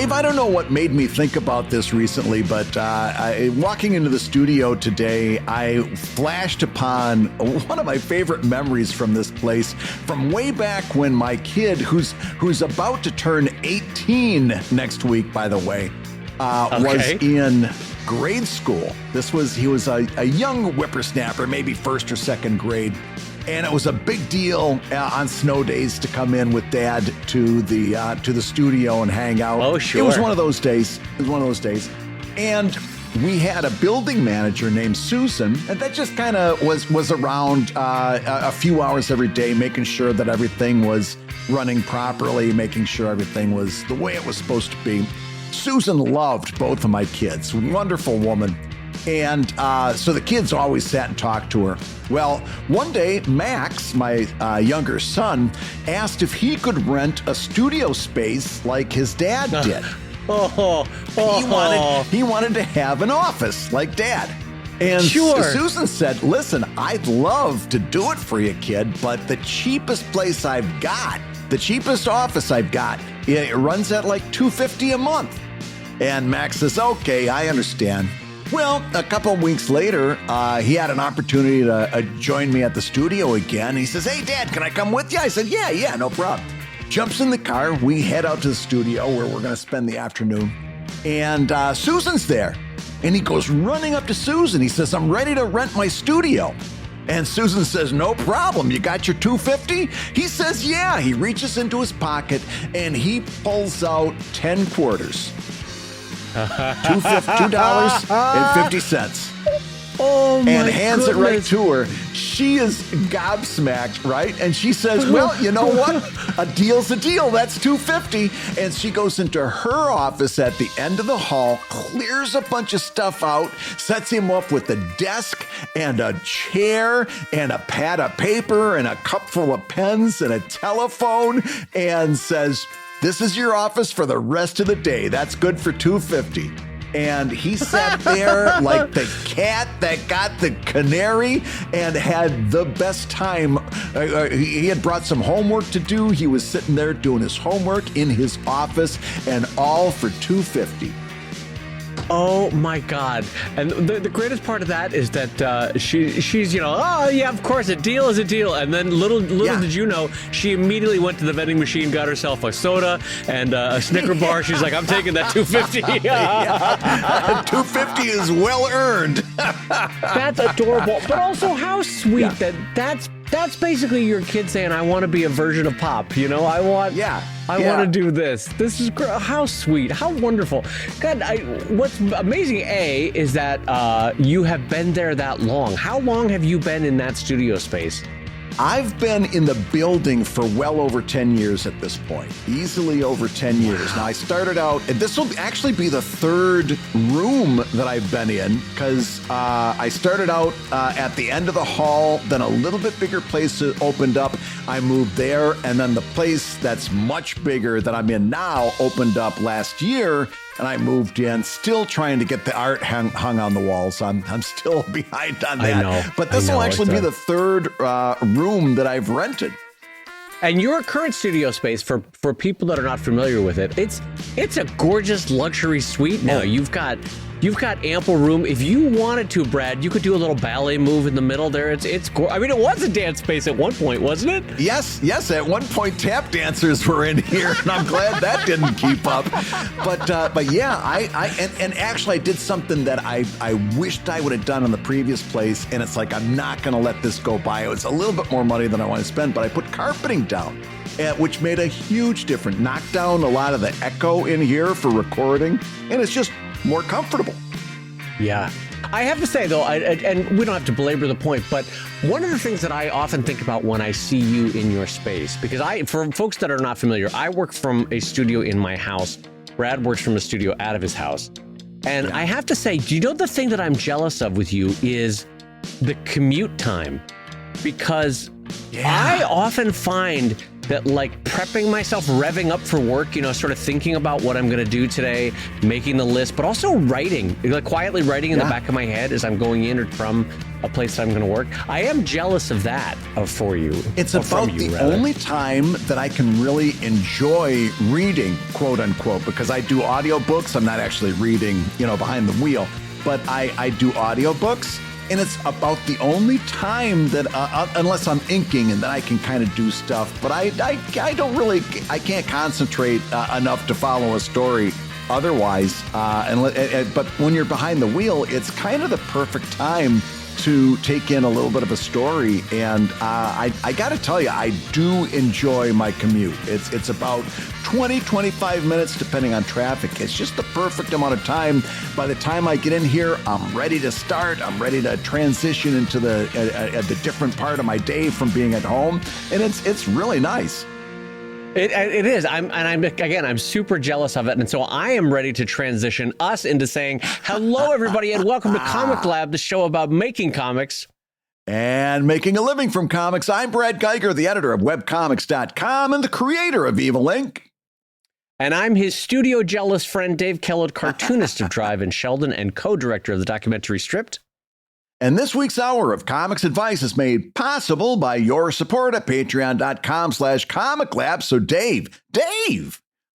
Dave, I don't know what made me think about this recently, but walking into the studio today, I flashed upon one of my favorite memories from this place from way back when my kid, who's about to turn 18 next week, by the way, was in grade school. He was a young whippersnapper, maybe first or second grade. And it was a big deal on snow days to come in with Dad to the studio and hang out. Oh, sure. It was one of those days. And we had a building manager named Susan, and that just kind of was around a few hours every day, making sure that everything was running properly, making sure everything was the way it was supposed to be. Susan loved both of my kids. Wonderful woman. And so the kids always sat and talked to her. Well, one day, Max, my younger son, asked if he could rent a studio space like his dad did. He wanted to have an office like Dad. And Susan said, listen, I'd love to do it for you, kid, but the cheapest office I've got, it runs at like $250 a month. And Max says, okay, I understand. Well, a couple of weeks later, he had an opportunity to join me at the studio again. He says, hey, Dad, can I come with you? I said, yeah, no problem. Jumps in the car. We head out to the studio where we're going to spend the afternoon. And Susan's there. And he goes running up to Susan. He says, I'm ready to rent my studio. And Susan says, no problem. You got your $250? He says, yeah. He reaches into his pocket and he pulls out 10 quarters. $2.50. Oh my and hands goodness. it right to her. She is gobsmacked, right? And she says, well, you know what? A deal's a deal. That's $250. And she goes into her office at the end of the hall, clears a bunch of stuff out, sets him up with a desk and a chair and a pad of paper and a cup full of pens and a telephone, and says, this is your office for the rest of the day. That's good for $250. And he sat there like the cat that got the canary and had the best time. He had brought some homework to do. He was sitting there doing his homework in his office, and all for $250. Oh my God. And the greatest part of that is that she's, oh yeah, of course, a deal is a deal. And then little did you know, she immediately went to the vending machine, got herself a soda and a Snicker bar. She's like, I'm taking that $250. $250 is well earned. That's adorable. But also how sweet that's basically your kid saying, I want to be a version of Pop. I want to do this. This is great. How sweet. How wonderful. God, what's amazing, is that you have been there that long. How long have you been in that studio space? I've been in the building for well over 10 years at this point, easily over 10 years. Now, I started out, and this will actually be the third room that I've been in, because I started out at the end of the hall, then a little bit bigger place opened up. I moved there, and then the place that's much bigger that I'm in now opened up last year, and I moved in, still trying to get the art hung on the walls. I'm still behind on that. I know. But this will actually be the third room that I've rented. And your current studio space, for people that are not familiar with it, it's a gorgeous luxury suite now. You've got ample room. If you wanted to, Brad, you could do a little ballet move in the middle there. It was a dance space at one point, wasn't it? Yes. At one point, tap dancers were in here, and I'm glad that didn't keep up. But yeah, I actually I did something that I wished I would have done in the previous place, and it's like I'm not going to let this go by. It was a little bit more money than I want to spend, but I put carpeting down, which made a huge difference. Knocked down a lot of the echo in here for recording, and it's just more comfortable. Yeah. I have to say, though, and we don't have to belabor the point, but one of the things that I often think about when I see you in your space, because for folks that are not familiar, I work from a studio in my house. Brad works from a studio out of his house. And I have to say, do you know the thing that I'm jealous of with you is the commute time? Because I often find that like prepping myself, revving up for work, sort of thinking about what I'm going to do today, making the list, but also writing, like quietly writing in the back of my head as I'm going in or from a place that I'm going to work. I am jealous of that for you. It's about the only time that I can really enjoy reading, quote unquote, because I do audiobooks. I'm not actually reading, behind the wheel, but I do audiobooks. And it's about the only time that, unless I'm inking, and then I can kind of do stuff. But I can't concentrate enough to follow a story otherwise. But when you're behind the wheel, it's kind of the perfect time to take in a little bit of a story. And I got to tell you, I do enjoy my commute. It's about 20, 25 minutes, depending on traffic. It's just the perfect amount of time. By the time I get in here, I'm ready to start. I'm ready to transition into the different part of my day from being at home. And it's really nice. It is. I'm super jealous of it. And so I am ready to transition us into saying, hello, everybody, and welcome to Comic Lab, the show about making comics and making a living from comics. I'm Brad Geiger, the editor of webcomics.com and the creator of Evil Inc. And I'm his studio jealous friend, Dave Kellett, cartoonist of Drive and Sheldon and co-director of the documentary Stripped. And this week's hour of comics advice is made possible by your support at patreon.com/Comic Lab. So Dave,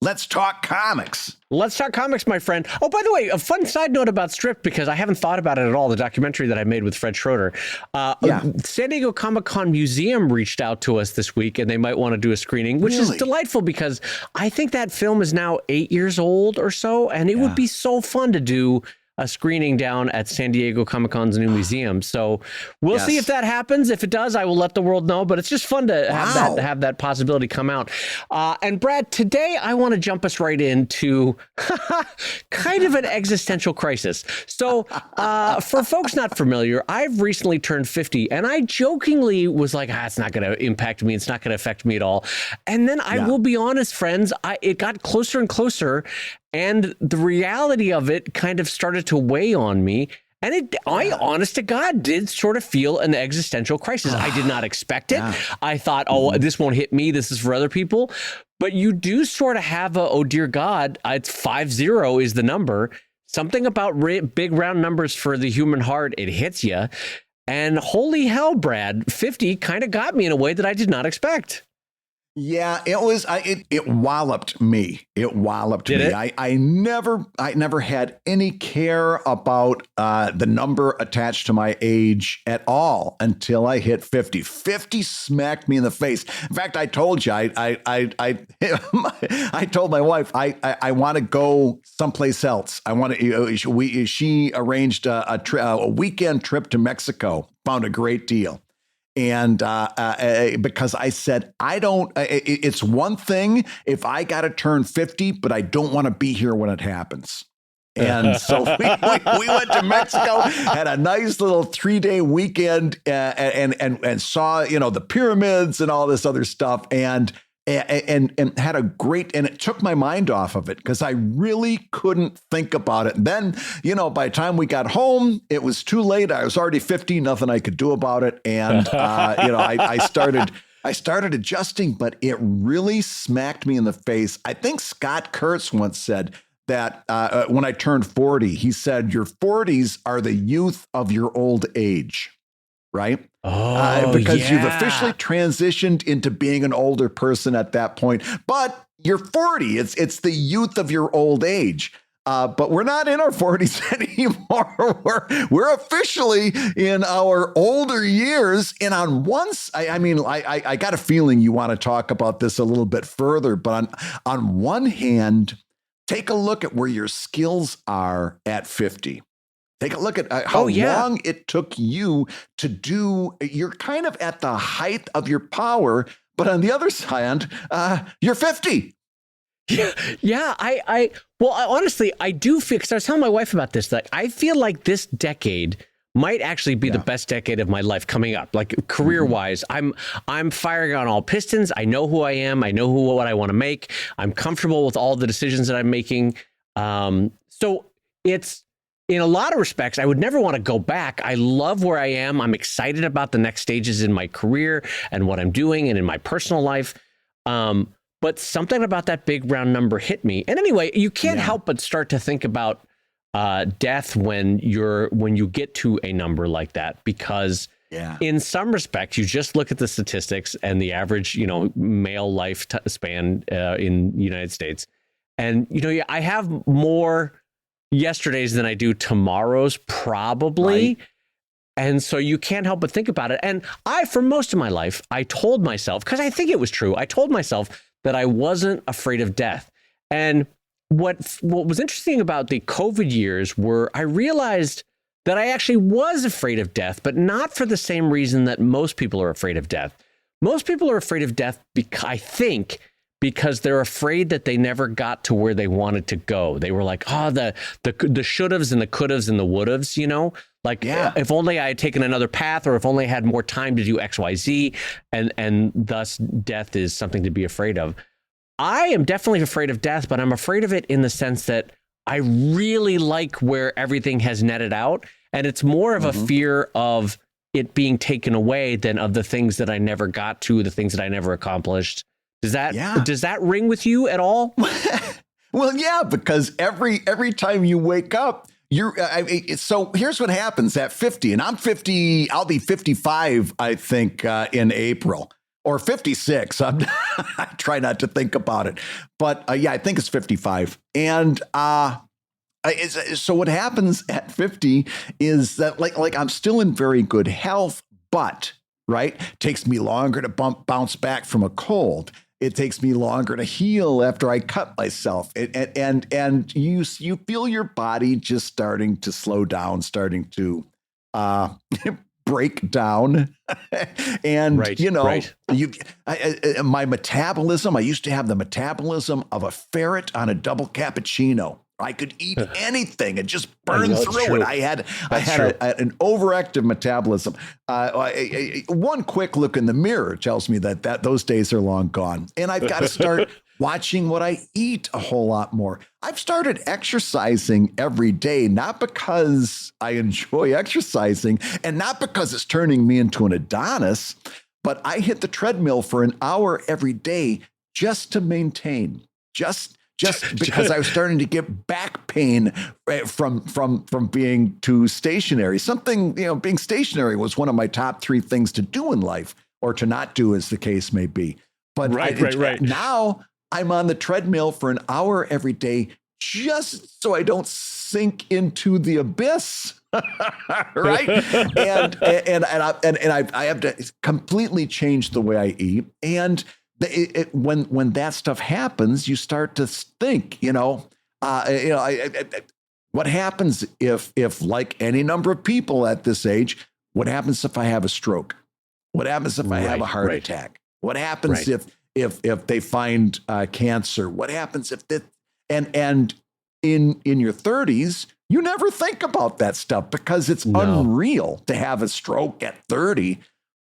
let's talk comics. Let's talk comics, my friend. Oh, by the way, a fun side note about Stripped, because I haven't thought about it at all, the documentary that I made with Fred Schroeder. San Diego Comic-Con Museum reached out to us this week, and they might want to do a screening, which is delightful because I think that film is now 8 years old or so, and it would be so fun to do a screening down at San Diego Comic-Con's new museum. So we'll see if that happens. If it does, I will let the world know, but it's just fun to have that possibility come out. And Brad, today I want to jump us right into kind of an existential crisis. So for folks not familiar, I've recently turned 50, and I jokingly was like, it's not going to impact me. It's not going to affect me at all. And then I will be honest, friends, it got closer and closer, and the reality of it kind of started to weigh on me. And I, honest to God, did sort of feel an existential crisis. I did not expect it. I thought, this won't hit me. This is for other people. But you do sort of have oh, dear God, it's 50 is the number. Something about big round numbers for the human heart, it hits you. And holy hell, Brad, 50 kind of got me in a way that I did not expect. Yeah, it was. It walloped me. It walloped me. I never had any care about the number attached to my age at all until I hit 50. 50 smacked me in the face. In fact, I told you, I told my wife, I want to go someplace else. I want to. She arranged a weekend trip to Mexico. Found a great deal. And because I said, it's one thing if I got to turn 50, but I don't want to be here when it happens. And so we went to Mexico, had a nice little 3-day weekend and saw, the pyramids and all this other stuff. And had a great, and it took my mind off of it because I really couldn't think about it. And then, by the time we got home, it was too late. I was already 50, nothing I could do about it. And, I started adjusting, but it really smacked me in the face. I think Scott Kurtz once said that when I turned 40, he said, your 40s are the youth of your old age. Right? Because you've officially transitioned into being an older person at that point. But you're 40. It's the youth of your old age. But we're not in our 40s anymore. We're officially in our older years. And on I got a feeling you want to talk about this a little bit further. But on one hand, take a look at where your skills are at 50. Take a look at how long it took you to do. You're kind of at the height of your power, but on the other side, you're 50. Yeah. Honestly, I do feel, because I was telling my wife about this, that I feel like this decade might actually be the best decade of my life coming up, like career-wise. I'm firing on all pistons. I know who I am. I know what I want to make. I'm comfortable with all the decisions that I'm making. So it's, in a lot of respects, I would never want to go back. I love where I am. I'm excited about the next stages in my career and what I'm doing and in my personal life. But something about that big round number hit me. And anyway, you can't help but start to think about death when you get to a number like that, because in some respects, you just look at the statistics and the average, male life span in the United States. And, I have more yesterdays than I do tomorrows, probably. Right. And so you can't help but think about it. And for most of my life, I told myself, because I think it was true, I told myself that I wasn't afraid of death. And what was interesting about the COVID years were I realized that I actually was afraid of death, but not for the same reason that most people are afraid of death. Most people are afraid of death, because they're afraid that they never got to where they wanted to go. They were like, the should'ves and the could'ves and the would'ves, if only I had taken another path, or if only I had more time to do X, Y, Z, and thus death is something to be afraid of. I am definitely afraid of death, but I'm afraid of it in the sense that I really like where everything has netted out. And it's more of a fear of it being taken away than of the things that I never got to, the things that I never accomplished. Does that ring with you at all? Well, yeah, because every time you wake up, so here's what happens at 50, and I'm 50, I'll be 55, I think, in April, or 56. I try not to think about it, but I think it's 55. And so what happens at 50 is that like I'm still in very good health, but takes me longer to bounce back from a cold. It takes me longer to heal after I cut myself. And you feel your body just starting to slow down, starting to break down. And, my metabolism, I used to have the metabolism of a ferret on a double cappuccino. I could eat anything and just burn through it. I had an overactive metabolism. One quick look in the mirror tells me that those days are long gone. And I've got to start watching what I eat a whole lot more. I've started exercising every day, not because I enjoy exercising and not because it's turning me into an Adonis, but I hit the treadmill for an hour every day just to maintain, just because I was starting to get back pain from being too stationary. Something, being stationary was one of my top 3 things to do in life, or to not do, as the case may be. But now I'm on the treadmill for an hour every day, just so I don't sink into the abyss. Right. And I have to completely change the way I eat. And when that stuff happens, you start to think, what happens if like any number of people at this age, what happens if I have a stroke? What happens if I have a heart attack? What happens if they find cancer? What happens if that? And in your 30s, you never think about that stuff because it's unreal to have a stroke at 30.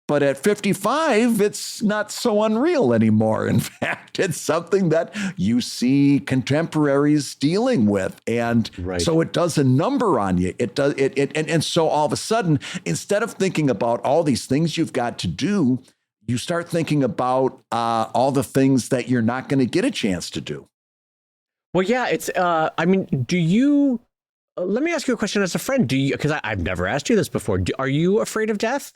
But at 55, it's not so unreal anymore. In fact, it's something that you see contemporaries dealing with. And so it does a number on you. It does it. And so all of a sudden, instead of thinking about all these things you've got to do, you start thinking about all the things that you're not going to get a chance to do. Well, yeah, it's do you let me ask you a question as a friend. Do you, because I've never asked you this before. Are you afraid of death?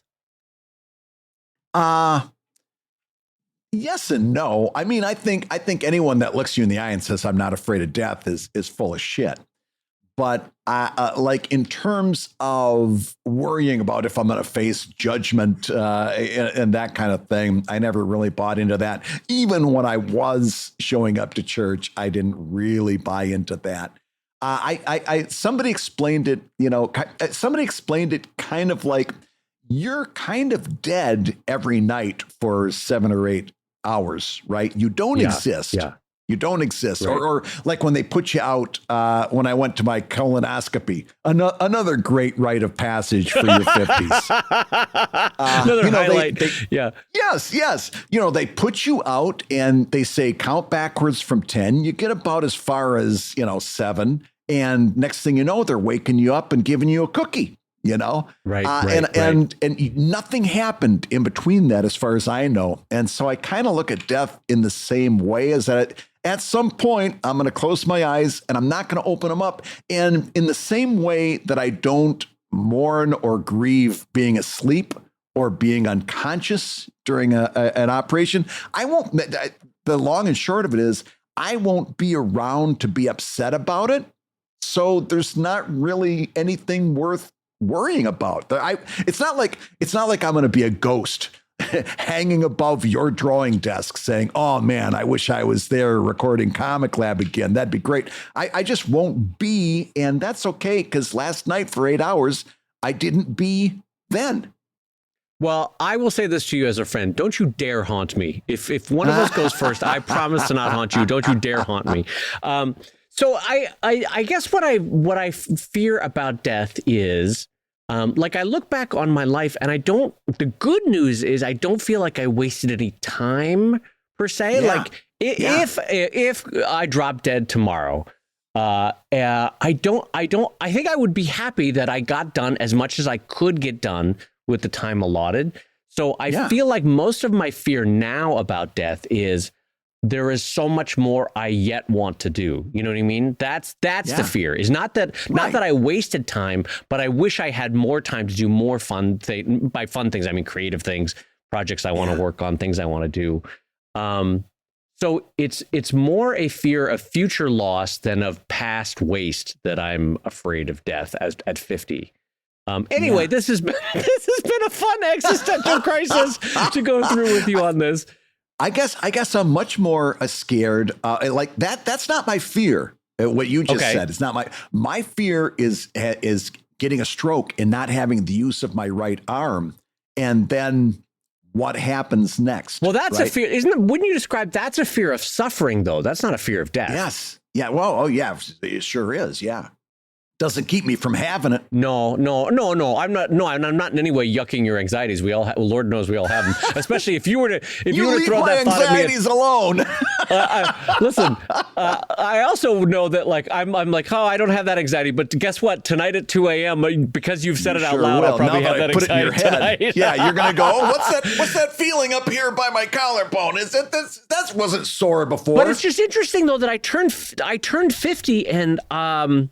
Yes and no. I mean, I think anyone that looks you in the eye and says, I'm not afraid of death is full of shit. But like in terms of worrying about if I'm going to face judgment and that kind of thing, I never really bought into that. Even when I was showing up to church, I didn't really buy into that. Somebody explained it, kind of like, you're kind of dead every night for 7 or 8 hours, right? You don't exist. Yeah. You don't exist. Right. Or like when they put you out, when I went to my colonoscopy, another great rite of passage for your 50s. Another highlight. Yes. They put you out and they say, count backwards from 10. You get about as far as, 7. And next thing you know, they're waking you up and giving you a cookie. you know? Right, and nothing happened in between that, as far as I know. And so I kind of look at death in the same way, as that at some point I'm going to close my eyes and I'm not going to open them up. And in the same way that I don't mourn or grieve being asleep or being unconscious during an operation, I won't. The long and short of it is, I won't be around to be upset about it. So there's not really anything worth worrying about. It's not like I'm going to be a ghost hanging above your drawing desk saying, oh man, I wish I was there recording Comic Lab again. That'd be great. I just won't be. And that's okay, because last night for 8 hours, I didn't be then. Well, I will say this to you as a friend. Don't you dare haunt me. If one of us goes first, I promise to not haunt you. Don't you dare haunt me. So I guess what I fear about death is, like, I look back on my life and the good news is I don't feel like I wasted any time per se. Yeah. Like if I drop dead tomorrow, I think I would be happy that I got done as much as I could get done with the time allotted. So I feel like most of my fear now about death is there is so much more I yet want to do. You know what I mean? That's the fear. Is not that I wasted time, but I wish I had more time to do more fun things. By fun things, I mean creative things, projects I want to work on, things I want to do. So it's more a fear of future loss than of past waste that I'm afraid of death at 50. Anyway, this has been a fun existential crisis to go through with you on this. I guess I'm much more scared. Like that. That's not my fear. What you just said. It's not my fear is getting a stroke and not having the use of my right arm, and then what happens next. Well, that's a fear, isn't it? Wouldn't you describe that's a fear of suffering, though? That's not a fear of death. Yes. Yeah. Well. Oh, yeah. It sure is. Yeah. Doesn't keep me from having it. No. I'm not in any way yucking your anxieties. We all, Lord knows, we all have them. Especially if you were to throw that thought at me. Anxieties alone. Listen, I also know that, like, I'm like, oh, I don't have that anxiety. But guess what? Tonight at 2 a.m., because you've said it out loud, I'll probably have that anxiety tonight. Yeah, you're gonna go, oh, what's that feeling up here by my collarbone? Is it this? That wasn't sore before. But it's just interesting though that I turned 50 and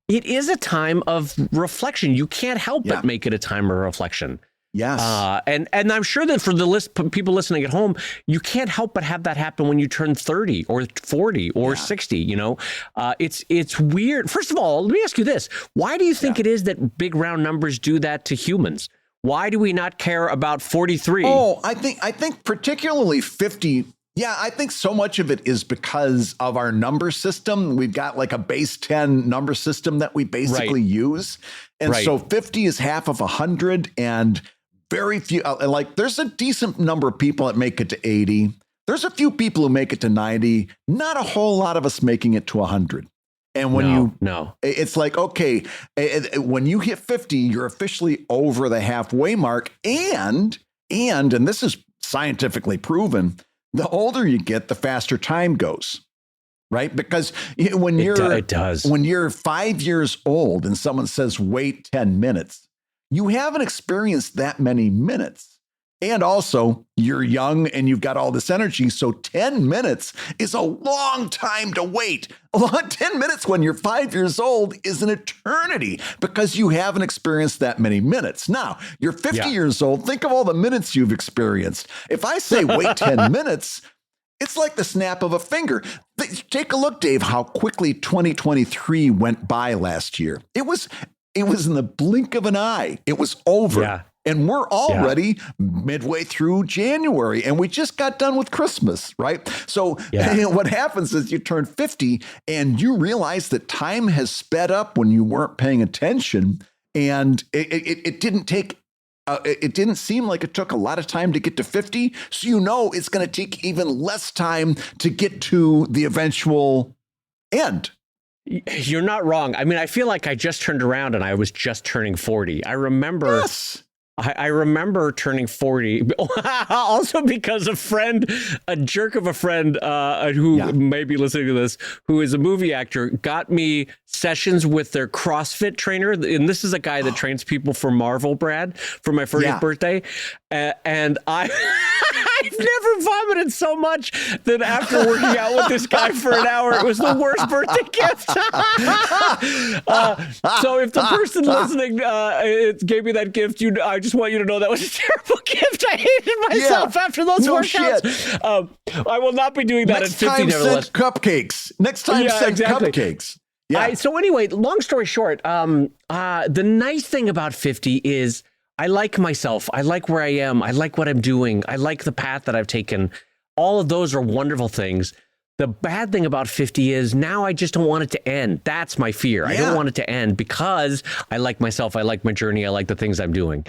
it is a time of reflection. You can't help but make it a time of reflection. Yes. And I'm sure that for the people listening at home, you can't help but have that happen when you turn 30 or 40 or 60, you know. It's weird. First of all, let me ask you this. Why do you think it is that big round numbers do that to humans? Why do we not care about 43? Oh, I think particularly 50. Yeah, I think so much of it is because of our number system. We've got like a base 10 number system that we basically use. And so 50 is half of 100, and very few, like there's a decent number of people that make it to 80. There's a few people who make it to 90, not a whole lot of us making it to 100. And when it's like, okay, when you hit 50, you're officially over the halfway mark. And this is scientifically proven, the older you get, the faster time goes, right? Because when you're 5 years old and someone says, wait 10 minutes, you haven't experienced that many minutes. And also, you're young and you've got all this energy. So 10 minutes is a long time to wait. 10 minutes when you're 5 years old is an eternity because you haven't experienced that many minutes. Now, you're 50 years old. Think of all the minutes you've experienced. If I say wait 10 minutes, it's like the snap of a finger. Take a look, Dave, how quickly 2023 went by last year. It was in the blink of an eye. It was over. Yeah. And we're already midway through January, and we just got done with Christmas, right? So what happens is you turn 50 and you realize that time has sped up when you weren't paying attention. And it didn't take, it didn't seem like it took a lot of time to get to 50. So you know it's going to take even less time to get to the eventual end. You're not wrong. I mean, I feel like I just turned around and I was just turning 40. I remember... I remember turning 40, also because a jerk of a friend who may be listening to this, who is a movie actor, got me sessions with their CrossFit trainer. And this is a guy that trains people for Marvel, Brad, for my 40th birthday. And I've never vomited so much that after working out with this guy for an hour, it was the worst birthday gift. So if the person listening it gave me that gift, I just want you to know that was a terrible gift. I hated myself after those workouts. I will not be doing that Next at 50. Time send cupcakes. Next time send cupcakes. Yeah. So anyway, long story short, the nice thing about 50 is I like myself. I like where I am. I like what I'm doing. I like the path that I've taken. All of those are wonderful things. The bad thing about 50 is now I just don't want it to end. That's my fear. I don't want it to end because I like myself. I like my journey. I like the things I'm doing.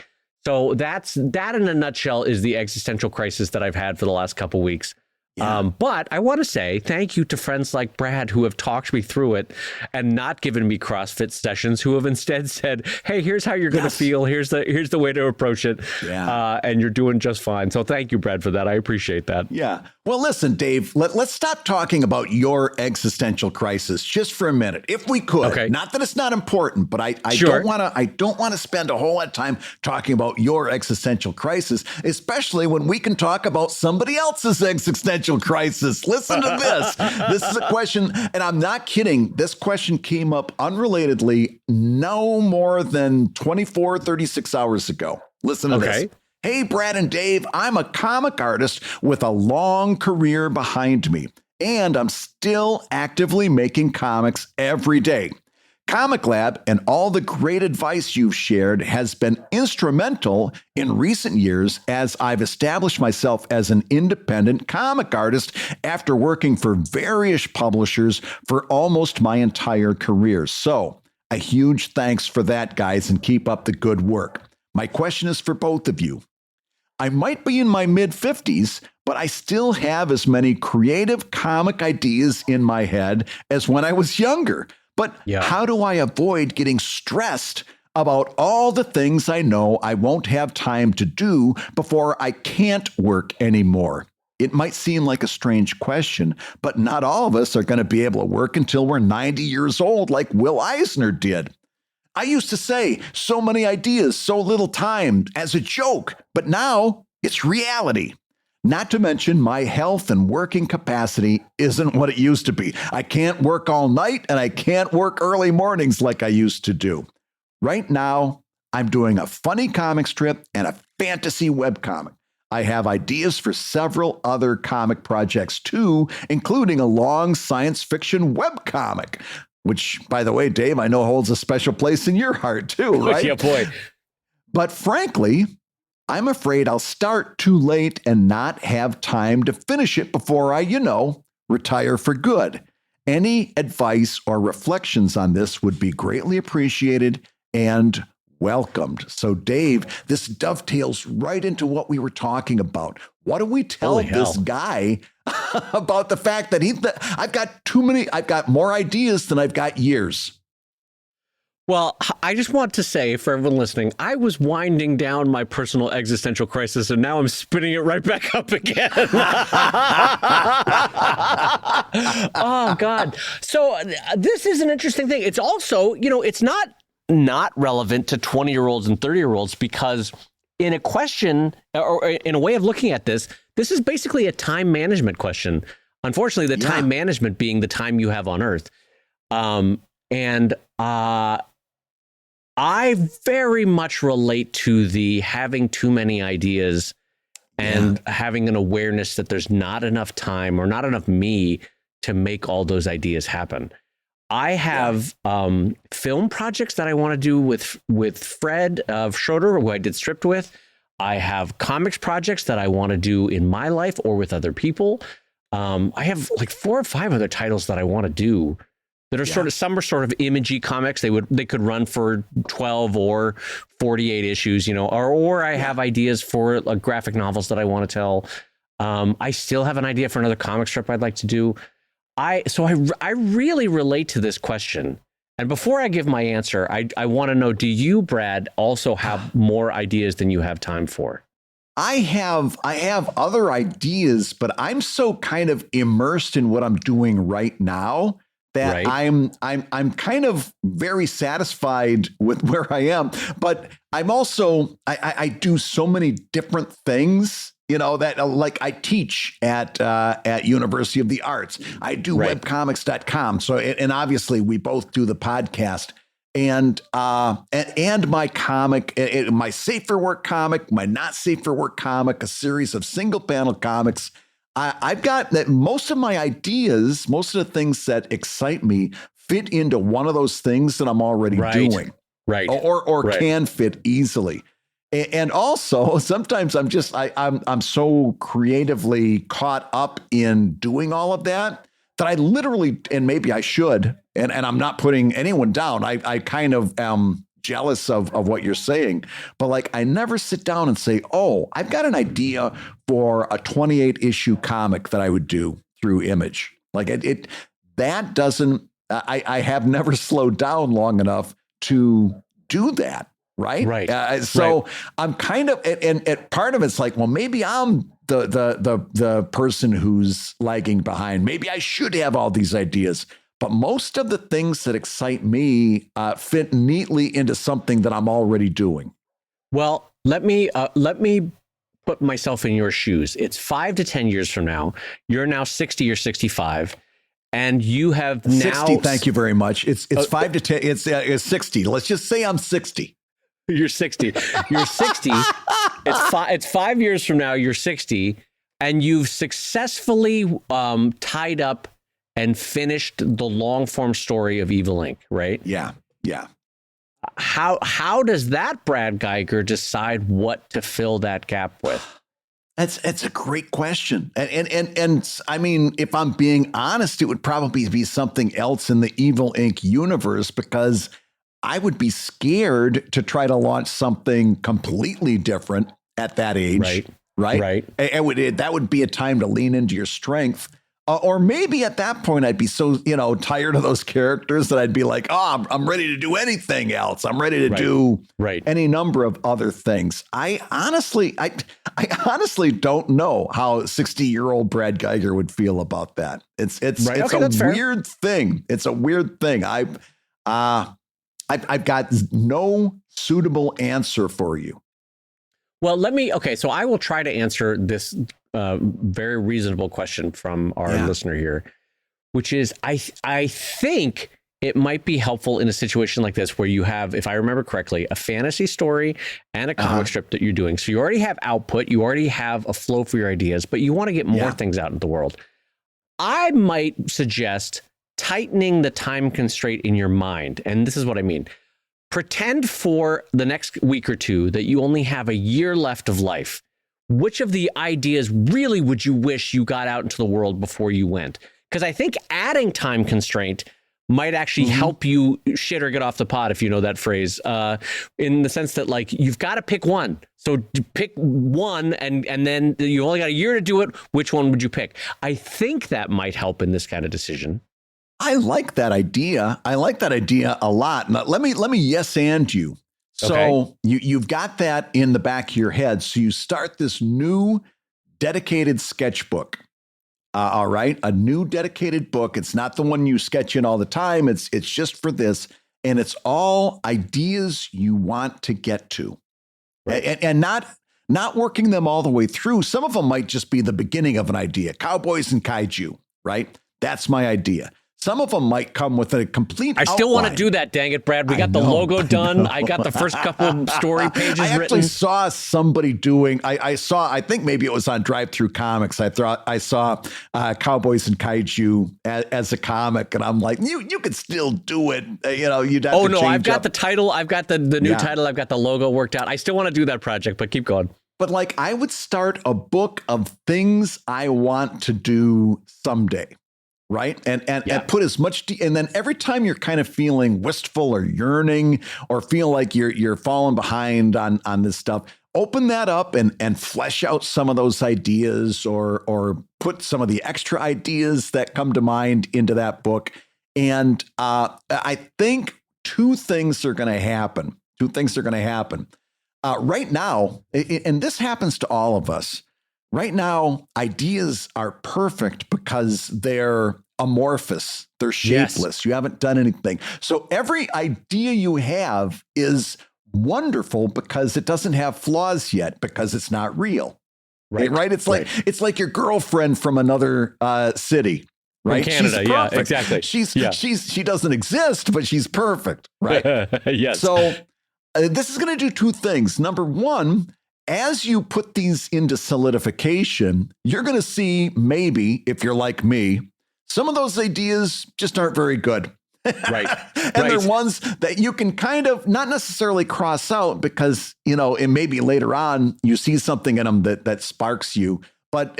So that in a nutshell is the existential crisis that I've had for the last couple of weeks. Yeah. But I want to say thank you to friends like Brad who have talked me through it and not given me CrossFit sessions, who have instead said, hey, here's how you're going to feel. Here's the way to approach it. Yeah. And you're doing just fine. So thank you, Brad, for that. I appreciate that. Yeah. Well, listen, Dave, let's stop talking about your existential crisis just for a minute, if we could. Okay. Not that it's not important, but I don't want to spend a whole lot of time talking about your existential crisis, especially when we can talk about somebody else's existential crisis. Listen to this. This is a question, and I'm not kidding. This question came up unrelatedly no more than 36 hours ago. Listen to this. Hey, Brad and Dave, I'm a comic artist with a long career behind me, and I'm still actively making comics every day. Comic Lab and all the great advice you've shared has been instrumental in recent years as I've established myself as an independent comic artist after working for various publishers for almost my entire career. So, a huge thanks for that, guys, and keep up the good work. My question is for both of you. I might be in my mid-50s, but I still have as many creative comic ideas in my head as when I was younger. But how do I avoid getting stressed about all the things I know I won't have time to do before I can't work anymore? It might seem like a strange question, but not all of us are going to be able to work until we're 90 years old like Will Eisner did. I used to say so many ideas, so little time as a joke, but now it's reality. Not to mention my health and working capacity isn't what it used to be. I can't work all night and I can't work early mornings like I used to do. Right now, I'm doing a funny comic strip and a fantasy webcomic. I have ideas for several other comic projects too, including a long science fiction webcomic, which, by the way, Dave, I know holds a special place in your heart too, right? Yeah, boy. But frankly, I'm afraid I'll start too late and not have time to finish it before I, retire for good. Any advice or reflections on this would be greatly appreciated and welcomed. So, Dave, this dovetails right into what we were talking about. What do we tell this guy about the fact that I've got more ideas than I've got years? Well, I just want to say for everyone listening, I was winding down my personal existential crisis, and now I'm spinning it right back up again. Oh, God. So this is an interesting thing. It's also, it's not relevant to 20-year-olds and 30-year-olds because in a question or in a way of looking at this is basically a time management question. Unfortunately, the time management being the time you have on Earth. I very much relate to the having too many ideas and having an awareness that there's not enough time or not enough me to make all those ideas happen. I have film projects that I want to do with Fred Schroeder, who I did Stripped with. I have comics projects that I want to do in my life or with other people. I have like 4 or 5 other titles that I want to do that are some are sort of imagey comics. They could run for 12 or 48 issues, or I have ideas for graphic novels that I want to tell. I still have an idea for another comic strip I'd like to do. So I really relate to this question. And before I give my answer, I want to know, do you, Brad, also have more ideas than you have time for? I have other ideas, but I'm so kind of immersed in what I'm doing right now that I'm kind of very satisfied with where I am. But I'm also I do so many different things, that like I teach at University of the Arts. I do webcomics.com. So and obviously we both do the podcast. And my comic, my safe for work comic, my not safe for work comic, a series of single panel comics. I've got that. Most of my ideas, most of the things that excite me fit into one of those things that I'm already doing. Right. Or can fit easily. And also sometimes I'm so creatively caught up in doing all of that I literally, and maybe I should, and I'm not putting anyone down. I kind of am jealous of what you're saying, but like I never sit down and say, oh, I've got an idea for a 28 issue comic that I would do through Image. Like that doesn't, I have never slowed down long enough to do that. Right. I'm kind of, and part of it's like, well, maybe I'm the person who's lagging behind. Maybe I should have all these ideas, but most of the things that excite me fit neatly into something that I'm already doing. Well, let me put myself in your shoes. It's 5 to 10 years from now. You're now 60 or 65. And you have now 60. Thank you very much. It's 5 to 10. It's 60. Let's just say I'm 60. You're 60. You're 60. It's 5 years from now. You're 60, and you've successfully tied up and finished the long form story of Evil Inc. Right? Yeah. How does that Brad Geiger decide what to fill that gap with? That's a great question. And I mean, if I'm being honest, it would probably be something else in the Evil Inc. universe, because I would be scared to try to launch something completely different at that age. Right. That would be a time to lean into your strength. Or maybe at that point, I'd be so, tired of those characters that I'd be like, oh, I'm ready to do anything else. I'm ready to do any number of other things. I honestly don't know how 60-year-old Brad Geiger would feel about that. It's a weird thing. It's a weird thing. I've got no suitable answer for you. Well, so I will try to answer this very reasonable question from our listener here, which is, I think it might be helpful in a situation like this where you have, if I remember correctly, a fantasy story and a comic strip that you're doing. So you already have output, you already have a flow for your ideas, but you want to get more things out in the world. I might suggest tightening the time constraint in your mind. And this is what I mean. Pretend for the next week or two that you only have a year left of life. Which of the ideas really would you wish you got out into the world before you went? Because I think adding time constraint might actually help you shit or get off the pot, if you know that phrase, in the sense that, like, you've got to pick one. So pick one, and then you only got a year to do it. Which one would you pick? I think that might help in this kind of decision. I like that idea. I like that idea a lot. Now, let me yes and you. So you've got that in the back of your head. So you start this new dedicated sketchbook. All right. A new dedicated book. It's not the one you sketch in all the time. It's just for this. And it's all ideas you want to get to. And not working them all the way through. Some of them might just be the beginning of an idea. Cowboys and Kaiju, right? That's my idea. Some of them might come with a complete I still want to do that, dang it, Brad. We got the logo done. I got the first couple of story pages written. I actually saw somebody doing, I think maybe it was on Drive Through Comics. I saw Cowboys and Kaiju as a comic, and I'm like, you could still do it. You'd have to change I've got the title. I've got the new title. I've got the logo worked out. I still want to do that project, but keep going. But like, I would start a book of things I want to do someday. Right. And put as much. And then every time you're kind of feeling wistful or yearning or feel like you're falling behind on this stuff, open that up and flesh out some of those ideas or put some of the extra ideas that come to mind into that book. And I think two things are going to happen. Right now, and this happens to all of us. Right now, ideas are perfect because they're amorphous. They're shapeless. Yes. You haven't done anything. So every idea you have is wonderful because it doesn't have flaws yet, because it's not real. Right. It's like your girlfriend from another city. Right. From Canada. Yeah, exactly. She doesn't exist, but she's perfect. Right. Yes. So this is going to do two things. Number one, as you put these into solidification, you're going to see, maybe, if you're like me, some of those ideas just aren't very good. Right. And they're ones that you can kind of not necessarily cross out because, it may be later on you see something in them that sparks you. But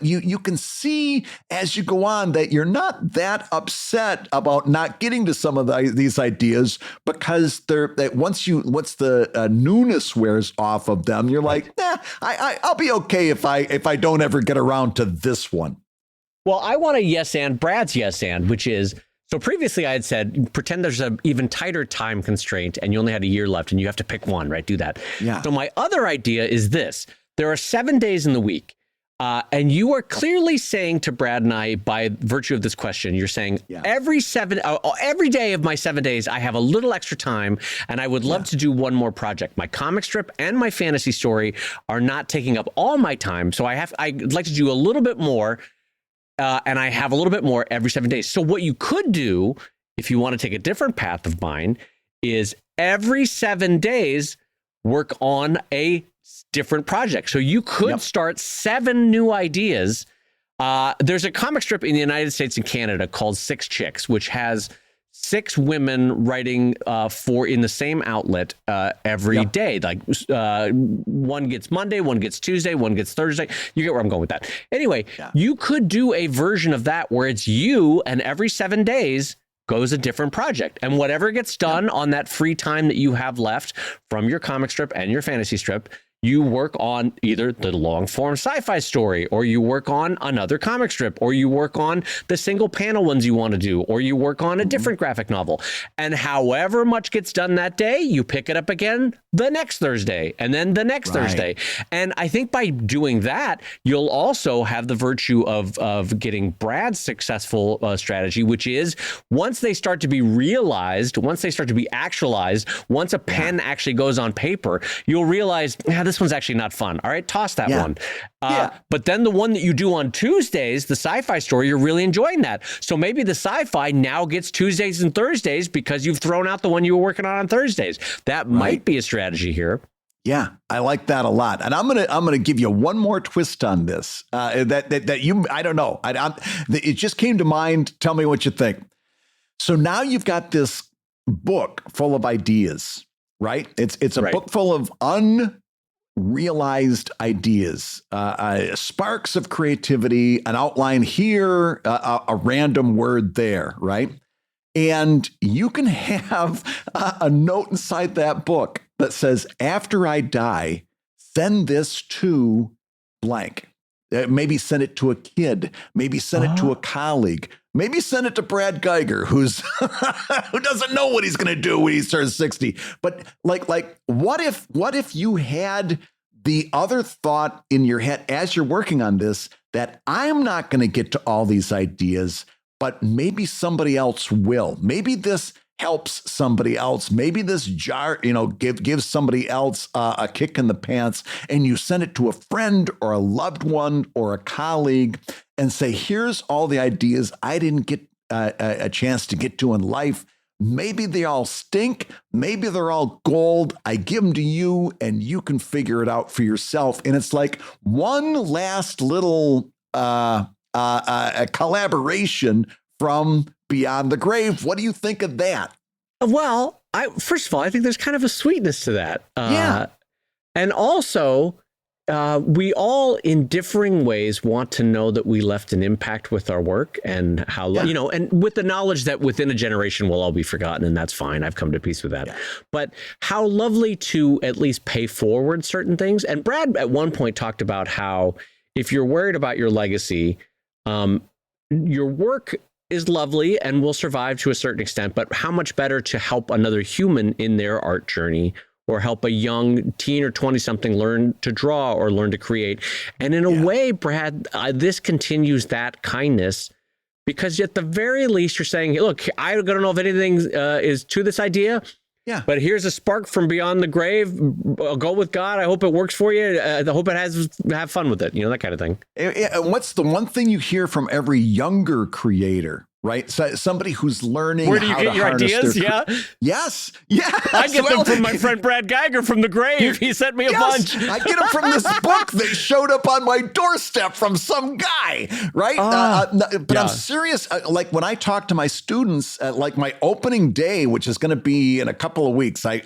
you can see as you go on that you're not that upset about not getting to some of these ideas, because once the newness wears off of them, you're like, I'll be okay if I don't ever get around to this one. Well, I want a yes and Brad's yes and, which is, so previously I had said, pretend there's an even tighter time constraint and you only had a year left and you have to pick one, right? Do that. Yeah. So my other idea is this: there are 7 days in the week. And you are clearly saying to Brad and I, by virtue of this question, you're saying every day of my 7 days, I have a little extra time and I would love to do one more project. My comic strip and my fantasy story are not taking up all my time. So I'd like to do a little bit more. And I have a little bit more every 7 days. So what you could do, if you want to take a different path of mine, is every 7 days work on a different project. So you could start 7 new ideas. There's a comic strip in the United States and Canada called Six Chicks, which has 6 women writing in the same outlet every day. Like one gets Monday, one gets Tuesday, one gets Thursday. You get where I'm going with that. Anyway, you could do a version of that where it's you, and every 7 days goes a different project, and whatever gets done on that free time that you have left from your comic strip and your fantasy strip, you work on either the long form sci-fi story, or you work on another comic strip, or you work on the single panel ones you want to do, or you work on a different graphic novel. And however much gets done that day, you pick it up again the next Thursday, and then the next Thursday. And I think by doing that, you'll also have the virtue of getting Brad's successful strategy, which is once they start to be realized, once they start to be actualized, once a pen actually goes on paper, you'll realize, this one's actually not fun. All right, toss that one. But then the one that you do on Tuesdays, the sci-fi story, you're really enjoying that. So maybe the sci-fi now gets Tuesdays and Thursdays because you've thrown out the one you were working on Thursdays. That might be a strategy here. Yeah, I like that a lot, and I'm gonna give you one more twist on this. That you, I don't know, it just came to mind. Tell me what you think. So now you've got this book full of ideas, right? It's a book full of unrealized ideas, sparks of creativity, an outline here, a random word there, right? And you can have a note inside that book that says, after I die, send this to blank. Maybe send it to a kid, maybe send it to a colleague, maybe send it to Brad Geiger, who doesn't know what he's going to do when he turns 60. But like, what if you had the other thought in your head as you're working on this, that I'm not going to get to all these ideas, but maybe somebody else will. Maybe this helps somebody else. Maybe this jar, gives somebody else a kick in the pants, and you send it to a friend or a loved one or a colleague and say, here's all the ideas I didn't get a chance to get to in life. Maybe they all stink. Maybe they're all gold. I give them to you and you can figure it out for yourself. And it's like one last little a collaboration from beyond the grave. What do you think of that? Well, first of all, I think there's kind of a sweetness to that. And also, we all in differing ways want to know that we left an impact with our work, and how, and with the knowledge that within a generation we'll all be forgotten, and that's fine. I've come to peace with that. Yeah. But how lovely to at least pay forward certain things. And Brad at one point talked about how if you're worried about your legacy, your work is lovely and will survive to a certain extent, but how much better to help another human in their art journey, or help a young teen or 20-something learn to draw or learn to create. And in a way, Brad, this continues that kindness, because at the very least you're saying, look, I don't know if anything is to this idea. Yeah. But here's a spark from beyond the grave. Go with God. I hope it works for you. I hope have fun with it. That kind of thing. What's the one thing you hear from every younger creator? Right, so somebody who's learning. Where do you get your ideas? Yeah, yes. I get them from my friend Brad Geiger from the grave. He sent me a bunch. I get them from this book that showed up on my doorstep from some guy. Right, but I'm serious. Like when I talk to my students, like my opening day, which is going to be in a couple of weeks, I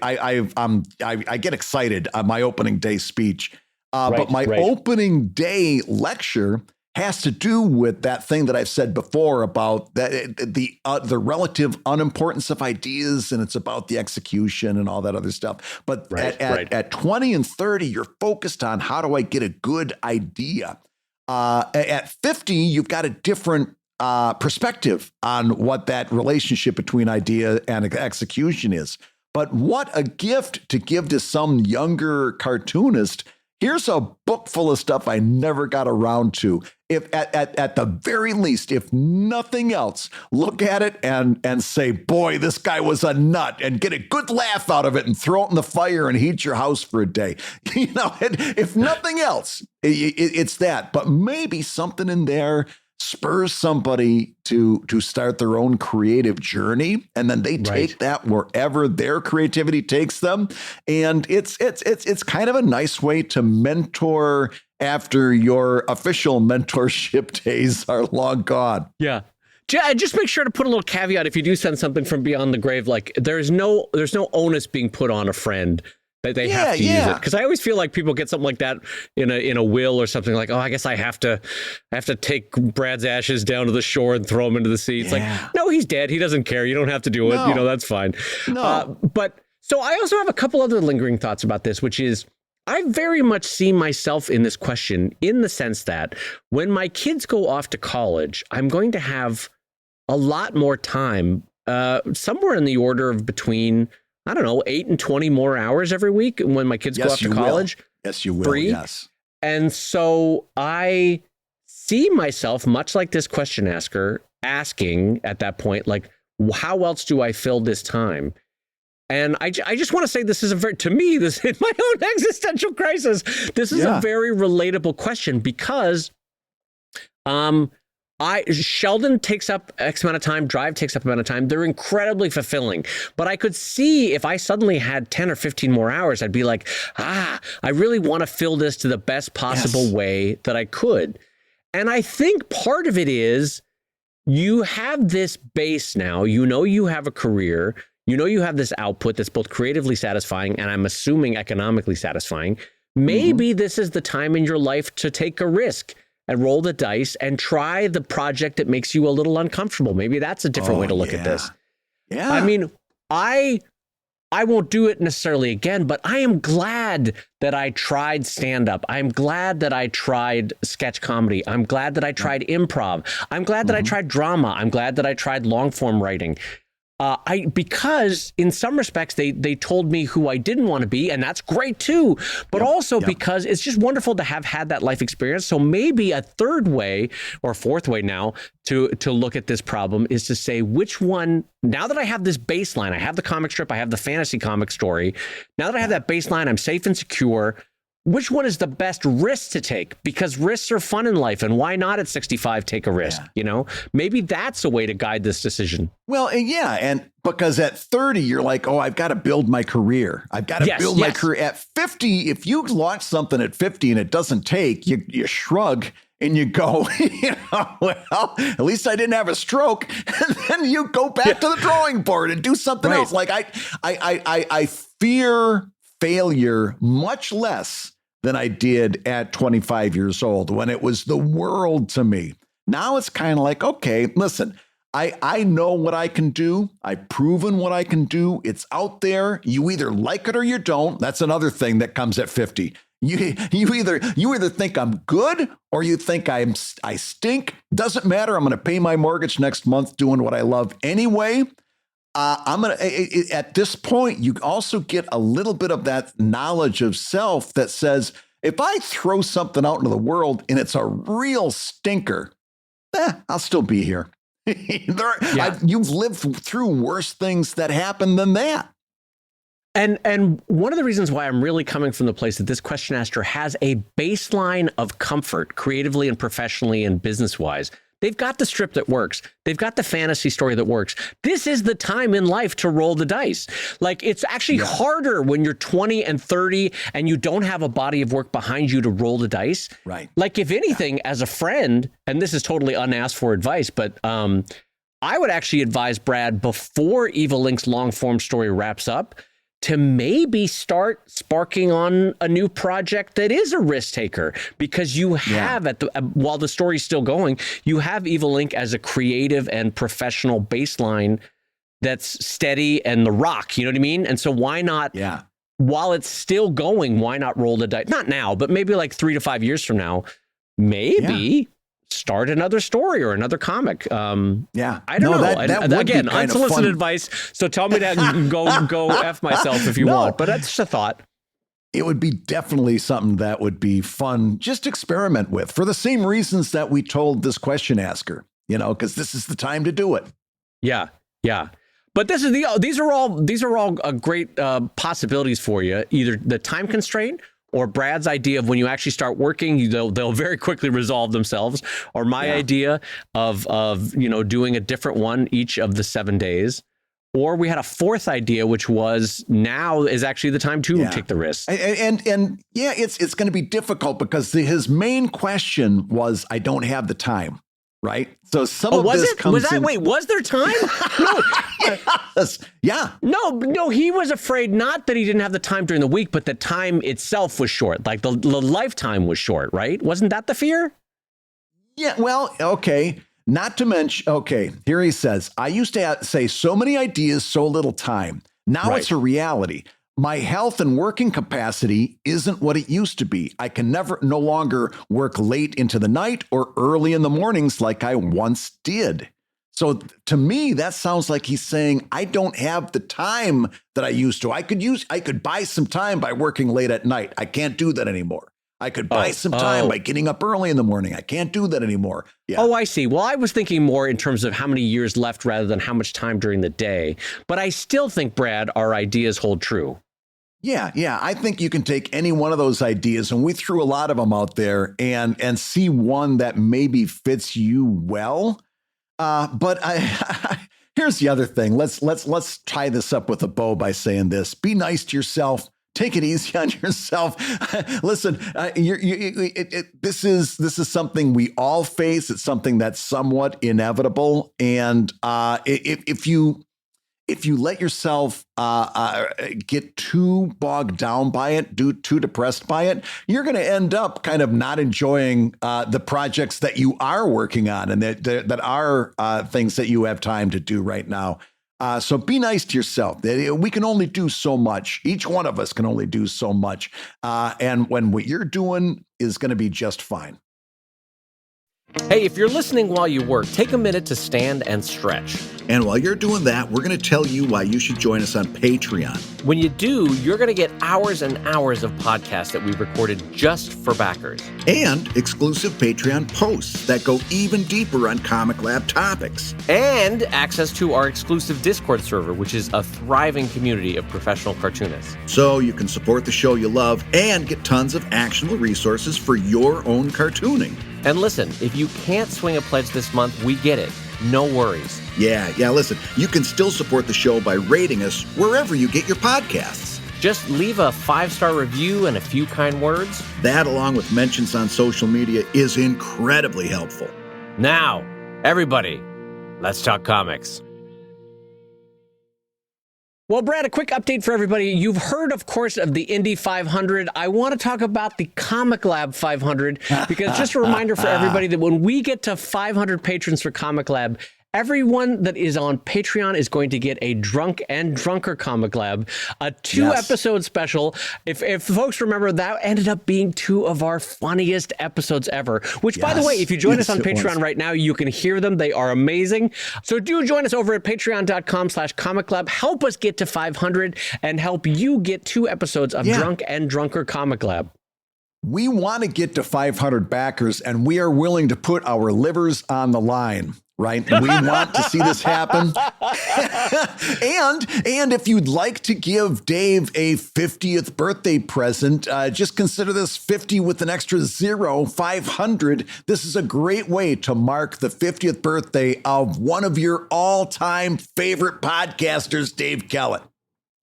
get excited on my opening day speech. But my opening day lecture has to do with that thing that I've said before about that the relative unimportance of ideas, and it's about the execution and all that other stuff. But at 20 and 30, you're focused on how do I get a good idea. At 50, you've got a different perspective on what that relationship between idea and execution is. But what a gift to give to some younger cartoonist. Here's a book full of stuff I never got around to. If at the very least, if nothing else, look at it and say, boy, this guy was a nut, and get a good laugh out of it and throw it in the fire and heat your house for a day. If nothing else, it's that. But maybe something in there spurs somebody to start their own creative journey, and then they take that wherever their creativity takes them. And it's kind of a nice way to mentor after your official mentorship days are long gone. Yeah. Just make sure to put a little caveat if you do send something from beyond the grave. Like there's no onus being put on a friend that they have to use it. Because I always feel like people get something like that in a will or something, like, oh, I guess I have to take Brad's ashes down to the shore and throw them into the sea. It's like, no, he's dead. He doesn't care. You don't have to do it. That's fine. No. But so I also have a couple other lingering thoughts about this, which is I very much see myself in this question in the sense that when my kids go off to college, I'm going to have a lot more time, somewhere in the order of between, 8 and 20 more hours every week when my kids go off to college. Yes, you will. Free. Yes. And so I see myself, much like this question asker, asking at that point, like, how else do I fill this time? And I just want to say this is to me, this is my own existential crisis. This is a very relatable question because Sheldon takes up X amount of time, Drive takes up amount of time. They're incredibly fulfilling. But I could see if I suddenly had 10 or 15 more hours, I'd be like, I really want to fill this to the best possible way that I could. And I think part of it is you have this base now, you have a career, you have this output that's both creatively satisfying and I'm assuming economically satisfying. Maybe this is the time in your life to take a risk and roll the dice and try the project that makes you a little uncomfortable. Maybe that's a different way to look at this. Yeah. I mean, I won't do it necessarily again, but I am glad that I tried stand-up. I'm glad that I tried sketch comedy. I'm glad that I tried improv. I'm glad that I tried drama. I'm glad that I tried long-form writing. Because in some respects they told me who I didn't want to be, and that's great too. But also because it's just wonderful to have had that life experience. So maybe a third way or fourth way now to look at this problem is to say which one. Now that I have this baseline, I have the comic strip, I have the fantasy comic story. Now that I have that baseline, I'm safe and secure. Which one is the best risk to take? Because risks are fun in life, and why not at 65 take a risk? Maybe that's a way to guide this decision. Well, and because at 30 you're like, oh, I've got to build my career. I've got to build my career. At 50, if you launch something at 50 and it doesn't take, you shrug and you go, well, at least I didn't have a stroke. And then you go back to the drawing board and do something else. Like I fear failure much less than I did at 25 years old when it was the world to me. Now it's kind of like, okay, listen, I know what I can do. I've proven what I can do. It's out there. You either like it or you don't. That's another thing that comes at 50. You either think I'm good or you think I stink. Doesn't matter. I'm going to pay my mortgage next month doing what I love anyway. At this point, you also get a little bit of that knowledge of self that says, if I throw something out into the world and it's a real stinker, I'll still be here. You've lived through worse things that happen than that. And one of the reasons why I'm really coming from the place that this question asker has a baseline of comfort creatively and professionally and business-wise. They've got the script that works. They've got the fantasy story that works. This is the time in life to roll the dice. Like, it's actually harder when you're 20 and 30 and you don't have a body of work behind you to roll the dice. Right. Like, if anything, as a friend, and this is totally unasked for advice, but I would actually advise Brad, before Eva Link's long form story wraps up, to maybe start sparking on a new project that is a risk taker, because you have while the story's still going, you have Eva Link as a creative and professional baseline that's steady and the rock, you know what I mean? And so why not, while it's still going, why not roll the dice? Not now, but maybe like 3 to 5 years from now, maybe start another story or another comic. I don't know. Again, unsolicited advice. So tell me to go F myself if you want, but that's just a thought. It would be definitely something that would be fun just to experiment with, for the same reasons that we told this question asker, because this is the time to do it. Yeah. But these are all great possibilities for you. Either the time constraint, or Brad's idea of when you actually start working, they'll very quickly resolve themselves, or my idea of doing a different one each of the 7 days. Or we had a fourth idea, which was now is actually the time to take the risk. And it's going to be difficult because his main question was, I don't have the time. Right. So some of this comes in. Wait, was there time? No. Yes. Yeah. No, he was afraid not that he didn't have the time during the week, but the time itself was short. Like the lifetime was short, right? Wasn't that the fear? Yeah. Well, okay. Not to mention, here he says, I used to say so many ideas, so little time. Now it's a reality. My health and working capacity isn't what it used to be. I can no longer work late into the night or early in the mornings like I once did. So to me, that sounds like he's saying, I don't have the time that I used to. I could buy some time by working late at night. I can't do that anymore. I could buy some time by getting up early in the morning. I can't do that anymore. Yeah. Oh, I see. Well, I was thinking more in terms of how many years left rather than how much time during the day. But I still think, Brad, our ideas hold true. Yeah. I think you can take any one of those ideas, and we threw a lot of them out there, and see one that maybe fits you well. But here's the other thing. Let's tie this up with a bow by saying this: be nice to yourself. Take it easy on yourself. Listen, this is something we all face. It's something that's somewhat inevitable, and if you let yourself get too bogged down by it, too depressed by it, you're going to end up kind of not enjoying the projects that you are working on and that are things that you have time to do right now. So be nice to yourself. We can only do so much. Each one of us can only do so much. And when what you're doing is going to be just fine. Hey, if you're listening while you work, take a minute to stand and stretch. And while you're doing that, we're going to tell you why you should join us on Patreon. When you do, you're going to get hours and hours of podcasts that we recorded just for backers. And exclusive Patreon posts that go even deeper on Comic Lab topics. And access to our exclusive Discord server, which is a thriving community of professional cartoonists. So you can support the show you love and get tons of actionable resources for your own cartooning. And listen, if you can't swing a pledge this month, we get it. No worries. Yeah, listen, you can still support the show by rating us wherever you get your podcasts. Just leave a 5-star review and a few kind words. That, along with mentions on social media, is incredibly helpful. Now, everybody, let's talk comics. Well, Brad, a quick update for everybody. You've heard, of course, of the Indy 500. I want to talk about the Comic Lab 500, because just a reminder for everybody that when we get to 500 patrons for Comic Lab, everyone that is on Patreon is going to get a Drunk and Drunker Comic Lab, a 2-episode special. If folks remember, that ended up being 2 of our funniest episodes ever, which, by the way, if you join us on Patreon right now, you can hear them. They are amazing. So do join us over at patreon.com/Comic Lab. Help us get to 500 and help you get 2 episodes of Drunk and Drunker Comic Lab. We want to get to 500 backers, and we are willing to put our livers on the line, right? We want to see this happen. and if you'd like to give Dave a 50th birthday present, just consider this 50 with an extra 0, 500. This is a great way to mark the 50th birthday of one of your all-time favorite podcasters, Dave Kellett.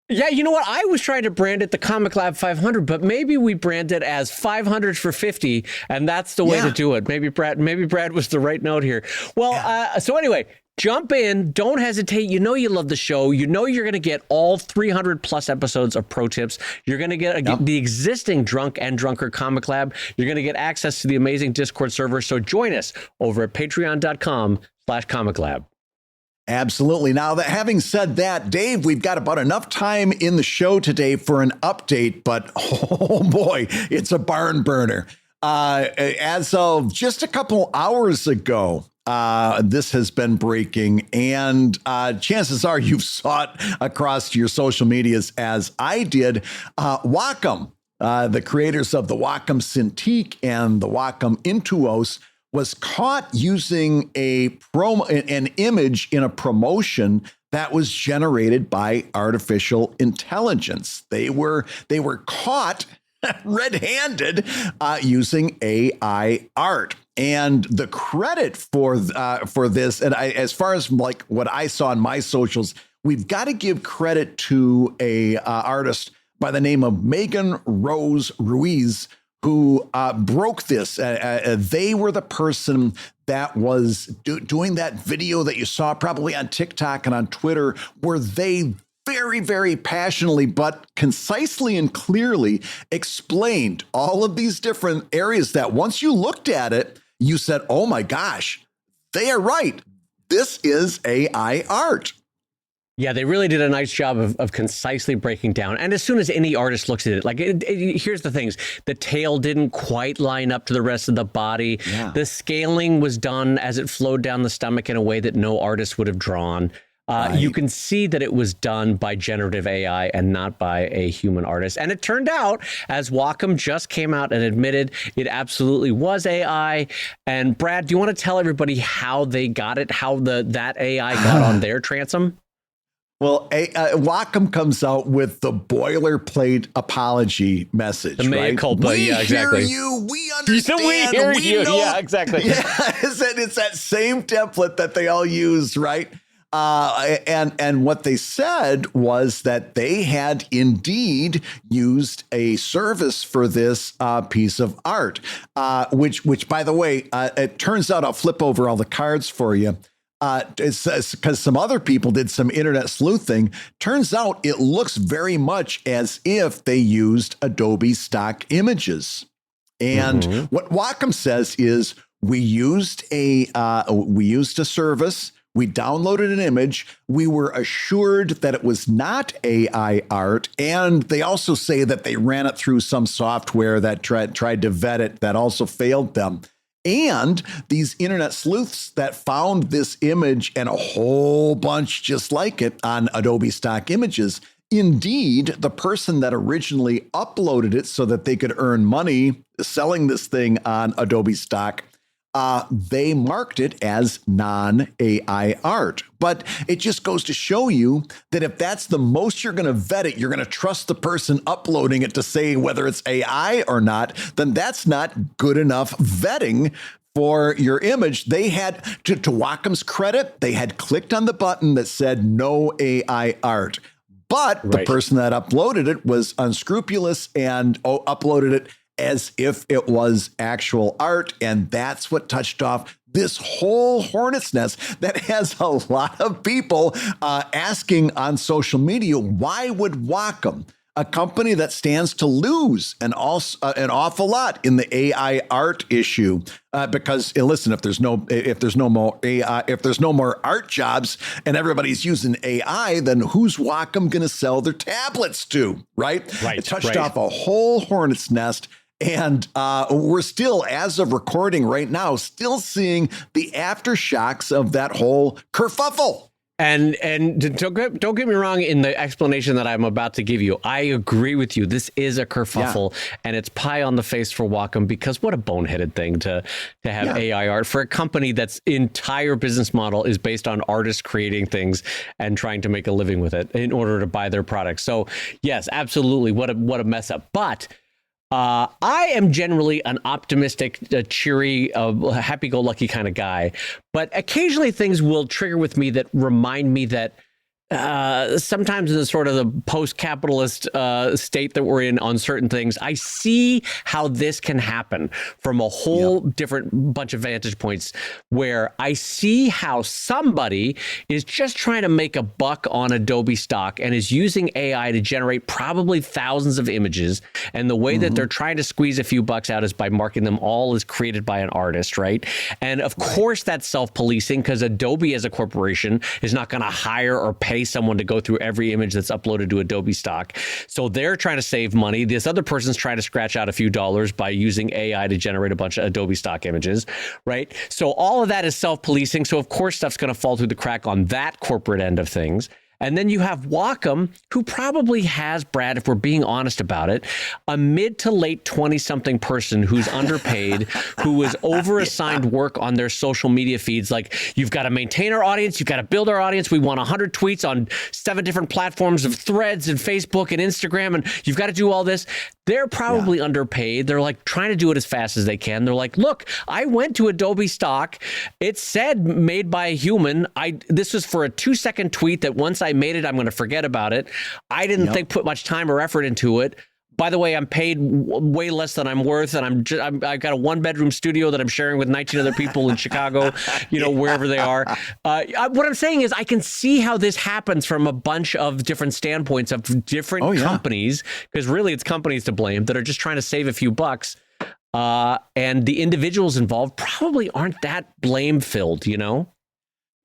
Yeah, you know what? I was trying to brand it the Comic Lab 500, but maybe we brand it as 500 for 50, and that's the way to do it. Maybe Brad was the right note here. Well, so anyway, jump in. Don't hesitate. You know you love the show. You know you're going to get all 300 plus episodes of Pro Tips. You're going to get the existing Drunk and Drunker Comic Lab. You're going to get access to the amazing Discord server. So join us over at patreon.com/Comic Lab. Absolutely. Now, having said that, Dave, we've got about enough time in the show today for an update, but oh boy, it's a barn burner. As of just a couple hours ago, this has been breaking, and chances are you've saw it across your social medias as I did. Wacom, the creators of the Wacom Cintiq and the Wacom Intuos, was caught using an image in a promotion that was generated by artificial intelligence. They were caught red-handed using AI art. And the credit for this, and as far as like what I saw in my socials, we've got to give credit to a artist by the name of Megan Rose Ruiz, who broke this. They were the person that was doing that video that you saw probably on TikTok and on Twitter, where they very, very passionately but concisely and clearly explained all of these different areas that once you looked at it, you said, oh my gosh, they are right. This is AI art. Yeah, they really did a nice job of concisely breaking down. And as soon as any artist looks at it, like here's the things. The tail didn't quite line up to the rest of the body. Yeah. The scaling was done as it flowed down the stomach in a way that no artist would have drawn. Right. You can see that it was done by generative AI and not by a human artist. And it turned out, as Wacom just came out and admitted, it absolutely was AI. And Brad, do you want to tell everybody how they got it, how that AI got on their transom? Well, Wacom comes out with the boilerplate apology message. The mea culpa, we exactly. Hear you, we understand, we hear you. know. Yeah, exactly. Yeah, it's that same template that they all use, right? And what they said was that they had indeed used a service for this piece of art, which, by the way, it turns out I'll flip over all the cards for you. It's because some other people did some internet sleuthing. Turns out it looks very much as if they used Adobe stock images. And what Wacom says is we used a service. We downloaded an image. We were assured that it was not AI art. And they also say that they ran it through some software that tried to vet it that also failed them. And these internet sleuths that found this image and a whole bunch just like it on Adobe stock images, indeed, the person that originally uploaded it so that they could earn money selling this thing on Adobe stock, they marked it as non-AI art. But it just goes to show you that if that's the most you're going to vet it, you're going to trust the person uploading it to say whether it's AI or not, then that's not good enough vetting for your image. They had, to Wacom's credit, they had clicked on the button that said no AI art. But the person that uploaded it was unscrupulous and uploaded it as if it was actual art. And that's what touched off this whole hornet's nest that has a lot of people asking on social media, why would Wacom a company that stands to lose an awful lot in the AI art issue. Because listen, if there's no more AI, if there's no more art jobs and everybody's using AI, then who's Wacom going to sell their tablets to? Right. It touched off a whole hornet's nest. And we're still, as of recording right now, still seeing the aftershocks of that whole kerfuffle. And don't get me wrong in the explanation that I'm about to give you. I agree with you. This is a kerfuffle, and it's pie on the face for Wacom, because what a boneheaded thing to have AI art for a company that's entire business model is based on artists creating things and trying to make a living with it in order to buy their products. So yes, absolutely. What a mess up. But I am generally an optimistic, cheery, happy-go-lucky kind of guy, but occasionally things will trigger with me that remind me that sometimes in the sort of the post-capitalist state that we're in on certain things, I see how this can happen from a whole different bunch of vantage points, where I see how somebody is just trying to make a buck on Adobe stock and is using AI to generate probably thousands of images. And the way that they're trying to squeeze a few bucks out is by marking them all as created by an artist, right? And of course that's self-policing, because Adobe as a corporation is not going to hire or pay someone to go through every image that's uploaded to Adobe stock. So they're trying to save money. This other person's trying to scratch out a few dollars by using AI to generate a bunch of Adobe stock images, right? So all of that is self-policing. So of course stuff's going to fall through the crack on that corporate end of things. And then you have Wacom, who probably has, Brad, if we're being honest about it, a mid to late 20-something person who's underpaid, who is overassigned work on their social media feeds. Like, you've got to maintain our audience. You've got to build our audience. We want 100 tweets on 7 different platforms of Threads and Facebook and Instagram. And you've got to do all this. They're probably underpaid. They're like trying to do it as fast as they can. They're like, look, I went to Adobe stock. It said made by a human. This was for a 2-second tweet that once I made it, I'm going to forget about it. I didn't put much time or effort into it. By the way, I'm paid way less than I'm worth, and I've got a 1-bedroom studio that I'm sharing with 19 other people in Chicago, wherever they are. What I'm saying is I can see how this happens from a bunch of different standpoints of different companies, because really it's companies to blame that are just trying to save a few bucks. And the individuals involved probably aren't that blame-filled,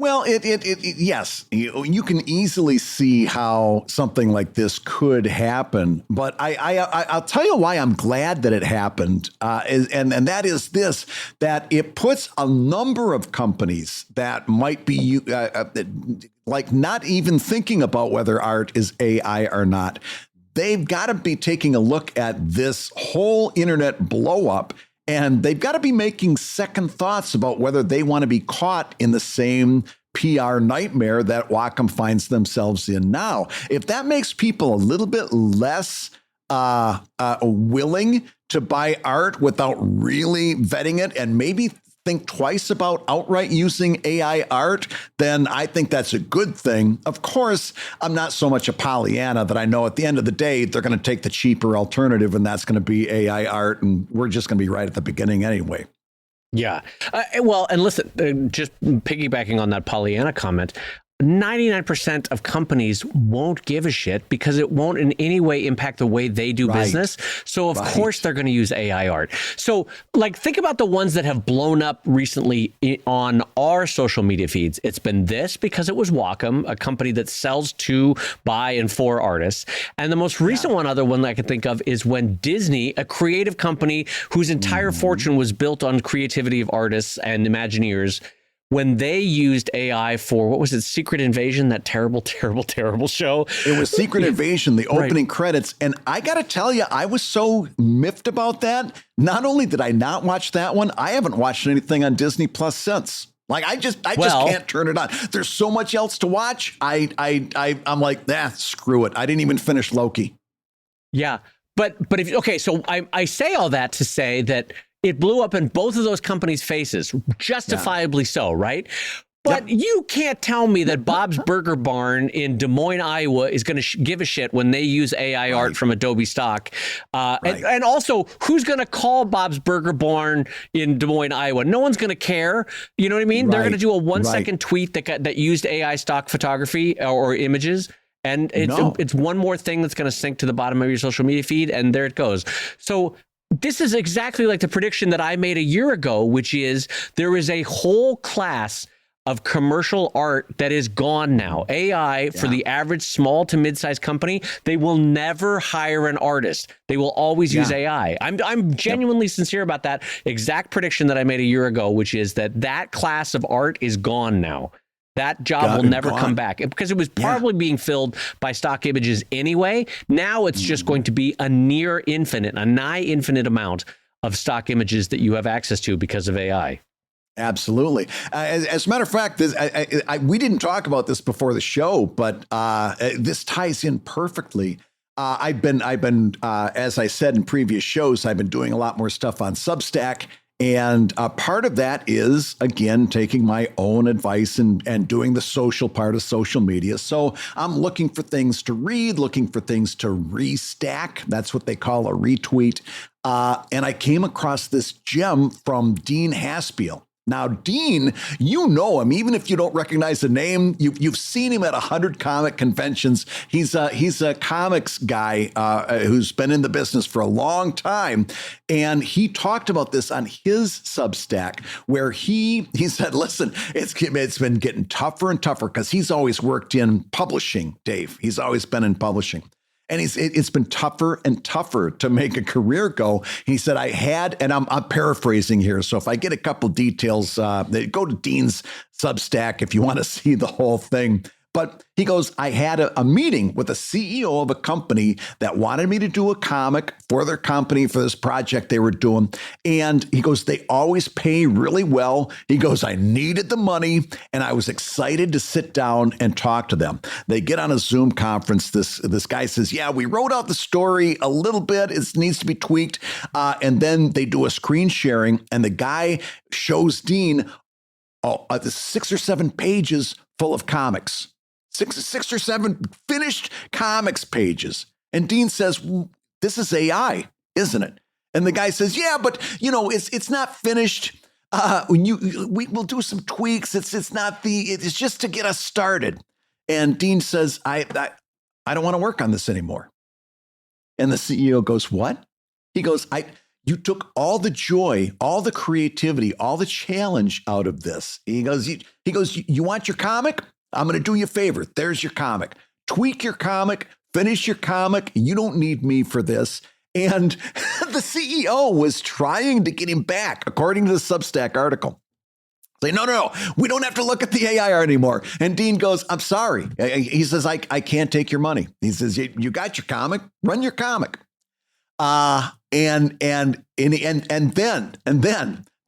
Well, yes, you can easily see how something like this could happen, but I'll tell you why I'm glad that it happened, and that is this: that it puts a number of companies that might be like not even thinking about whether art is AI or not. They've got to be taking a look at this whole internet blow up. And they've got to be making second thoughts about whether they want to be caught in the same PR nightmare that Wacom finds themselves in now. If that makes people a little bit less willing to buy art without really vetting it and maybe think twice about outright using AI art, then I think that's a good thing. Of course, I'm not so much a Pollyanna that I know at the end of the day, they're going to take the cheaper alternative, and that's going to be AI art. And we're just going to be right at the beginning anyway. Yeah. Well, and listen, just piggybacking on that Pollyanna comment, 99% of companies won't give a shit because it won't in any way impact the way they do business. So of course they're going to use AI art. So think about the ones that have blown up recently on our social media feeds. It's been this because it was Wacom, a company that sells to, by, and for artists. And the most recent one that I can think of is when Disney, a creative company whose entire fortune was built on creativity of artists and Imagineers, when they used AI for, what was it, Secret Invasion, that terrible, terrible, terrible show. It was Secret Invasion, the opening credits. And I got to tell you, I was so miffed about that. Not only did I not watch that one, I haven't watched anything on Disney Plus since. I just can't turn it on. There's so much else to watch. I'm like, screw it. I didn't even finish Loki. Yeah. But so I say all that to say that it blew up in both of those companies' faces, justifiably so, right? But you can't tell me that Bob's Burger Barn in Des Moines, Iowa is going to give a shit when they use AI art from Adobe stock. And also, who's going to call Bob's Burger Barn in Des Moines, Iowa? No one's going to care. You know what I mean? They're going to do a 1-second tweet that used AI stock photography or images. And it's one more thing that's going to sync to the bottom of your social media feed, and there it goes. So this is exactly like the prediction that I made a year ago, which is there is a whole class of commercial art that is gone now. AI, for the average small to mid-sized company, they will never hire an artist. They will always use AI. I'm genuinely sincere about that exact prediction that I made a year ago, which is that class of art is gone now. That job will never come back because it was probably being filled by stock images anyway. Now it's just going to be a nigh infinite amount of stock images that you have access to because of AI. Absolutely. As a matter of fact, we didn't talk about this before the show, but this ties in perfectly. I've been, as I said in previous shows, I've been doing a lot more stuff on Substack. And part of that is, again, taking my own advice and doing the social part of social media. So I'm looking for things to read, looking for things to restack. That's what they call a retweet. And I came across this gem from Dean Haspiel. Now, Dean, you know him, even if you don't recognize the name. You've seen him at 100 comic conventions. He's a comics guy who's been in the business for a long time. And he talked about this on his Substack, where he said, listen, it's been getting tougher and tougher because he's always worked in publishing, Dave. He's always been in publishing. And it's been tougher and tougher to make a career go. He said, and I'm paraphrasing here, so if I get a couple details, go to Dean's Substack if you want to see the whole thing. But he goes, I had a meeting with a CEO of a company that wanted me to do a comic for their company for this project they were doing. And he goes, they always pay really well. He goes, I needed the money and I was excited to sit down and talk to them. They get on a Zoom conference. This guy says, yeah, we wrote out the story a little bit. It needs to be tweaked. And then they do a screen sharing and the guy shows Dean the 6 or 7 pages full of comics. Six or seven finished comics pages. And Dean says, this is AI, isn't it? And the guy says, yeah, but it's not finished. We'll do some tweaks. It's just to get us started. And Dean says, I don't want to work on this anymore. And the CEO goes, what? He goes, you took all the joy, all the creativity, all the challenge out of this. He goes, you want your comic? I'm going to do you a favor. There's your comic. Tweak your comic, finish your comic. You don't need me for this. And the CEO was trying to get him back, according to the Substack article. Say, no, we don't have to look at the AI art anymore. And Dean goes, I'm sorry. He says, I can't take your money. He says, you got your comic, run your comic. And then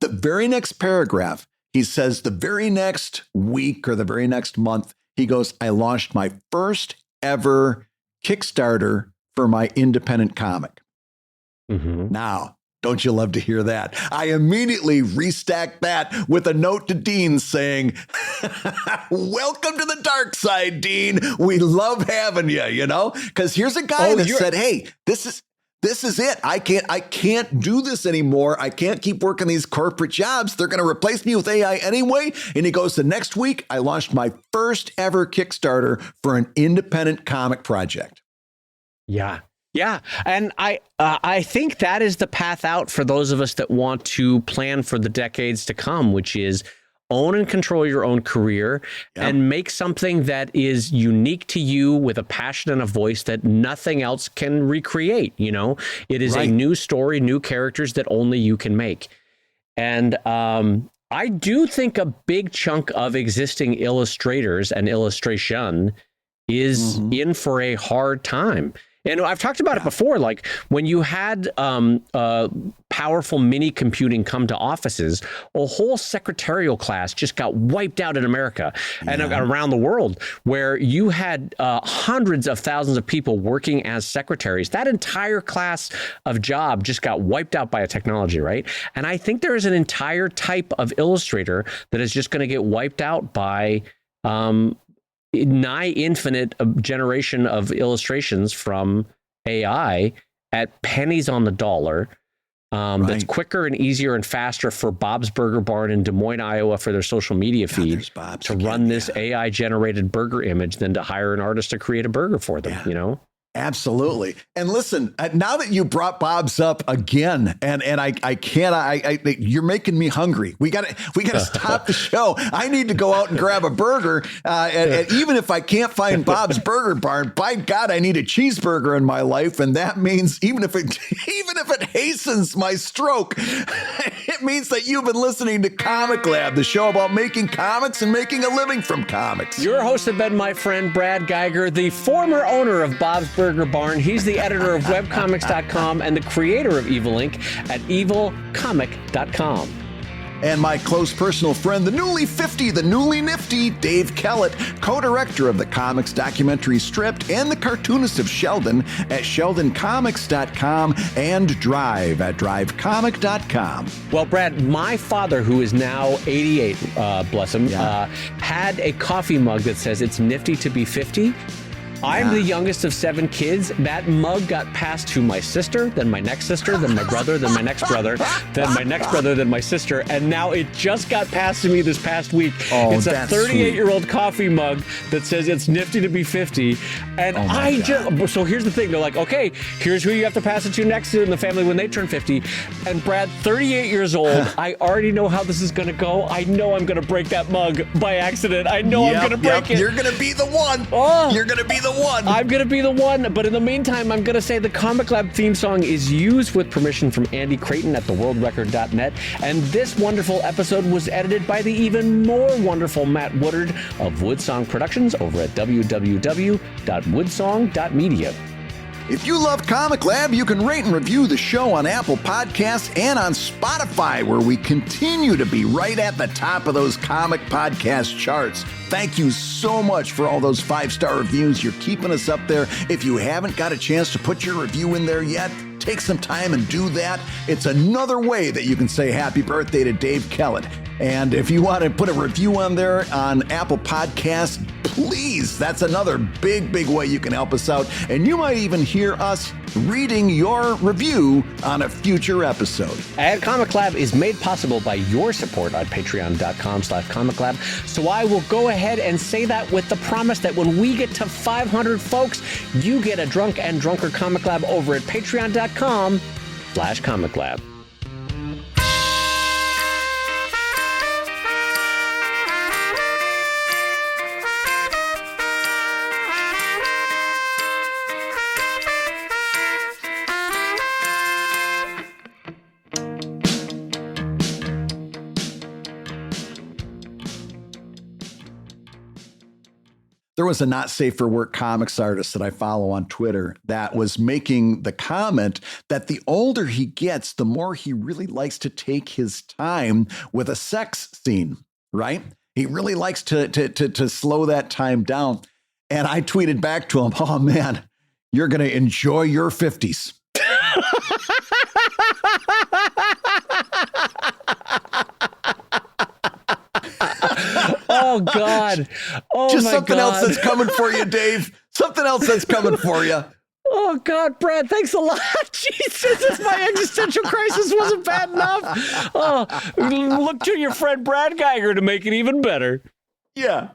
the very next paragraph, he says the very next week or the very next month, he goes, I launched my first ever Kickstarter for my independent comic. Mm-hmm. Now, don't you love to hear that? I immediately restacked that with a note to Dean saying, welcome to the dark side, Dean. We love having you, because here's a guy that said, hey, this is it. I can't do this anymore. I can't keep working these corporate jobs. They're going to replace me with AI anyway. And he goes, the next week, I launched my first ever Kickstarter for an independent comic project. Yeah. Yeah. And I think that is the path out for those of us that want to plan for the decades to come, which is own and control your own career and make something that is unique to you with a passion and a voice that nothing else can recreate. It is a new story, new characters that only you can make. And I do think a big chunk of existing illustrators and illustration is in for a hard time. And I've talked about it before, like when you had powerful mini computing come to offices, a whole secretarial class just got wiped out in America and around the world, where you had hundreds of thousands of people working as secretaries. That entire class of job just got wiped out by a technology, right? And I think there is an entire type of illustrator that is just going to get wiped out by nigh infinite generation of illustrations from AI at pennies on the dollar That's quicker and easier and faster for Bob's Burger Barn in Des Moines, Iowa for their social media feed to run this AI-generated burger image than to hire an artist to create a burger for them, you know? Absolutely. And listen, now that you brought Bob's up again, and I can't, you're making me hungry. We got to stop the show. I need to go out and grab a burger. And even if I can't find Bob's Burger Barn, by God, I need a cheeseburger in my life. And that means even if it hastens my stroke, it means that you've been listening to Comic Lab, the show about making comics and making a living from comics. Your host have been my friend Brad Geiger, the former owner of Bob's Burger Barn. He's the editor of webcomics.com and the creator of Evil Inc. at evilcomic.com. And my close personal friend, the newly 50, the newly nifty, Dave Kellett, co-director of the comics documentary Stripped and the cartoonist of Sheldon at sheldoncomics.com and Drive at drivecomic.com. Well, Brad, my father, who is now 88, bless him, had a coffee mug that says it's nifty to be 50. I'm the youngest of 7 kids. That mug got passed to my sister, then my next sister, then my brother, then my next brother, then my next brother, then my sister, and now it just got passed to me this past week. It's a 38-year-old coffee mug that says it's nifty to be 50. And so here's the thing. They're like, okay, here's who you have to pass it to next in the family when they turn 50. And Brad, 38 years old, I already know how this is going to go. I know I'm going to break that mug by accident. I know I'm going to break it. You're going to be the one. You're going to be the one. I'm going to be the one. But in the meantime, I'm going to say the Comic Lab theme song is used with permission from Andy Creighton at theworldrecord.net. And this wonderful episode was edited by the even more wonderful Matt Woodard of Woodsong Productions over at www.woodsong.media. If you love Comic Lab, you can rate and review the show on Apple Podcasts and on Spotify, where we continue to be right at the top of those comic podcast charts. Thank you so much for all those 5-star reviews. You're keeping us up there. If you haven't got a chance to put your review in there yet, take some time and do that. It's another way that you can say happy birthday to Dave Kellett. And if you want to put a review on there on Apple Podcasts, please, that's another big way you can help us out. And you might even hear us reading your review on a future episode. And Comic Lab is made possible by your support on patreon.com/comiclab. So I will go ahead and say that with the promise that when we get to 500 folks, you get a drunk and drunker Comic Lab over at patreon.com/comiclab. There was a not safe for work comics artist that I follow on Twitter that was making the comment that the older he gets, the more he really likes to take his time with a sex scene, right? He really likes to slow that time down. And I tweeted back to him, oh man, you're going to enjoy your 50s. Oh, God. Oh, just my something God. else that's coming for you, Dave. Something else that's coming for you. Oh, God, Brad, thanks a lot. Jesus, my existential crisis wasn't bad enough. Oh, look to your friend Brad Geiger to make it even better. Yeah.